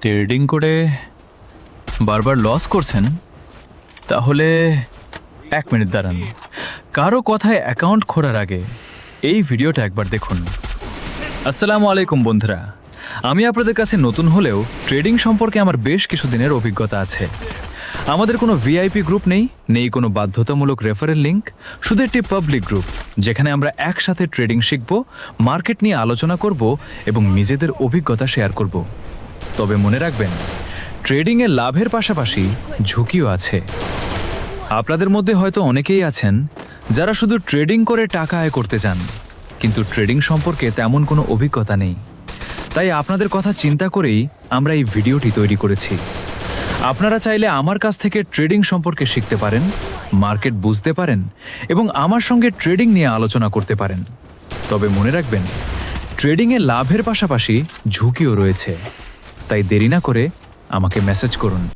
Trading করে বারবার loss করছেন, তাহলে 1 মিনিট দাঁড়ান। কারো কথায় অ্যাকাউন্ট খোলার আগে এই ভিডিওটা একবার দেখুন। আসসালামু আলাইকুম বন্ধুরা, আমি আপনাদের কাছে নতুন হলেও ট্রেডিং সম্পর্কে আমার বেশ কিছু দিনের অভিজ্ঞতা আছে। আমাদের কোনো ভিআইপি গ্রুপ নেই কোনো বাধ্যতামূলক রেফারেল লিঙ্ক, শুধু একটি পাবলিক গ্রুপ যেখানে আমরা একসাথে ট্রেডিং শিখব, মার্কেট নিয়ে আলোচনা করব এবং নিজেদের অভিজ্ঞতা শেয়ার করব। তবে মনে রাখবেন, ট্রেডিংয়ে লাভের পাশাপাশি ঝুঁকিও আছে। আপনাদের মধ্যে হয়তো অনেকেই আছেন যারা শুধু ট্রেডিং করে টাকা আয় করতে চান, কিন্তু ট্রেডিং সম্পর্কে তেমন কোনো অভিজ্ঞতা নেই। তাই আপনাদের কথা চিন্তা করেই আমরা এই ভিডিওটি তৈরি করেছি। আপনারা চাইলে আমার কাছ থেকে ট্রেডিং সম্পর্কে শিখতে পারেন, মার্কেট বুঝতে পারেন এবং আমার সঙ্গে ট্রেডিং নিয়ে আলোচনা করতে পারেন। তবে মনে রাখবেন, ট্রেডিংয়ে লাভের পাশাপাশি ঝুঁকিও রয়েছে। তাই দেরি না করে আমাকে মেসেজ করুন।